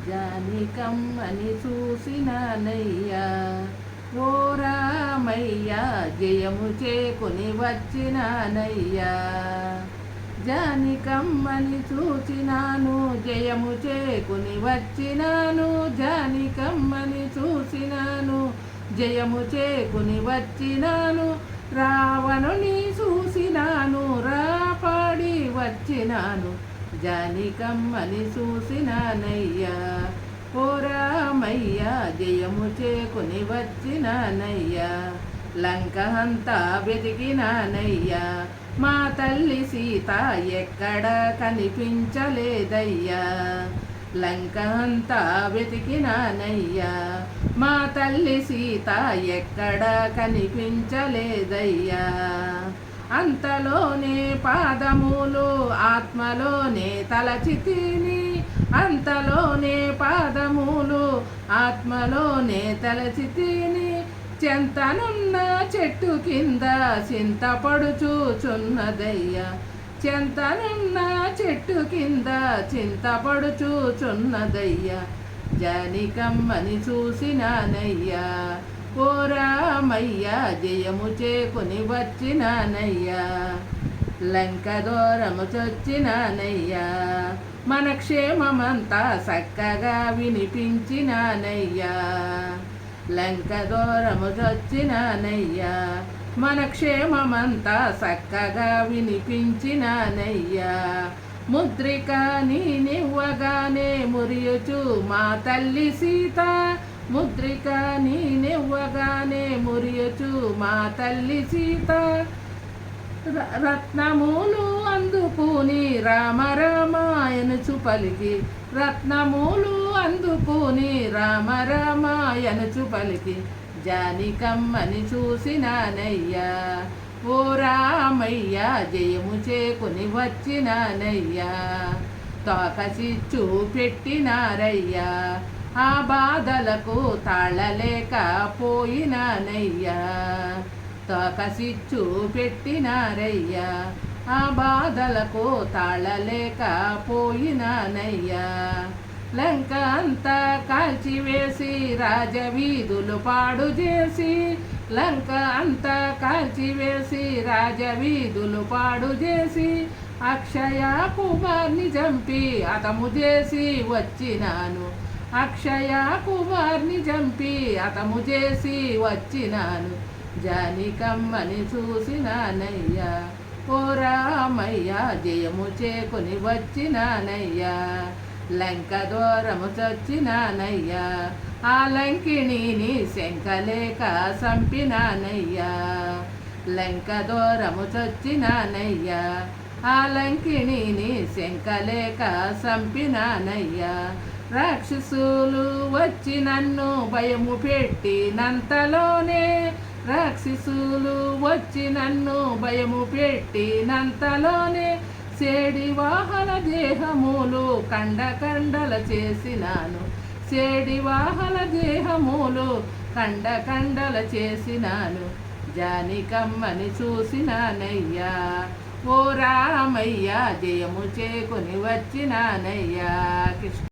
జానికమ్మని చూసినానయ్యా ఓ రామయ్యా జయము చేకుని వచ్చినానయ్యా జానికమ్మని చూసినాను జయము చేకుని వచ్చినాను జానికమ్మని చూసినాను జయము చేకుని వచ్చినాను రావణుని చూసినాను రాపాడి వచ్చినాను జానికమ్మని చూసినానయ్యా ఓ రామయ్యా జయము చేకుని వచ్చినానయ్యా లంక అంతా వెతికినానయ్యా మా తల్లి సీత ఎక్కడ కనిపించలేదయ్యా లంక అంతా వెతికినానయ్యా మా తల్లి సీత ఎక్కడ కనిపించలేదయ్యా అంతలోనే పాదములు ఆత్మలోనే తలచితిని అంతలోనే పాదములు ఆత్మలోనే తలచితిని చెంతనున్న చెట్టు కింద చింతపడుచూచున్నదయ్యా చెంతనున్న చెట్టు కింద చింతపడుచూచున్నదయ్యా జానికమ్మని చూసినానయ్యా ఓ రామయ్యా జయము చేకుని వచ్చినానయ్యా లంక దూరము చొచ్చినానయ్యా మన క్షేమమంతా చక్కగా వినిపించినానయ్యా లంక దూరము చొచ్చినానయ్యా మన క్షేమమంతా చక్కగా వినిపించినానయ్యా ముద్రిక నీనివ్వగానే మురియుచు మా తల్లి సీత ముద్రిక నీనివ్వగానే మురియుచు మా తల్లి సీత రత్నములు అందుకుని రామ రామాయనుచు పలికి రత్నములు అందుకుని రామ రామాయనుచు పలికి జానికమ్మని చూసినానయ్యా ఓ రామయ్యా జయము చేకుని వచ్చినానయ్యా తోకసిచ్చు పెట్టినారయ్యా ఆ బాధలకు తాళలేక పోయినానయ్యా తోకసిచ్చు పెట్టినారయ్యా ఆ బాధలకు తాళలేక పోయినానయ్యా లంక అంతా కాల్చివేసి రాజవీధులు పాడు చేసి లంక అంతా కాల్చివేసి రాజవీధులు పాడు చేసి అక్షయ కుమార్ని చంపి అతము చేసి వచ్చినాను అక్షయ కుమార్ని చంపి అతము చేసి వచ్చినాను జానికమ్మని చూసినానయ్యా ఓ రామయ్యా జయము చేకుని వచ్చినానయ్యా లంక దూరము చొచ్చినానయ్యా ఆ లంకిణిని శంకలేక సంపినానయ్యా లంక దూరము చొచ్చినానయ్యా ఆ లంకిణిని శంకలేక సంపినానయ్యా రాక్షసులు వచ్చి నన్ను భయము పెట్టినంతలోనే రాక్షసులు వచ్చి నన్ను భయము పెట్టినంతలోనే సేడి వాహన దేహములు కండల చేసినాను సేడి వాహన దేహములు కండల చేసినాను జానికమ్మని చూసినానయ్యా ఓ రామయ్యా జయము చేకుని వచ్చినానయ్యా కృష్ణ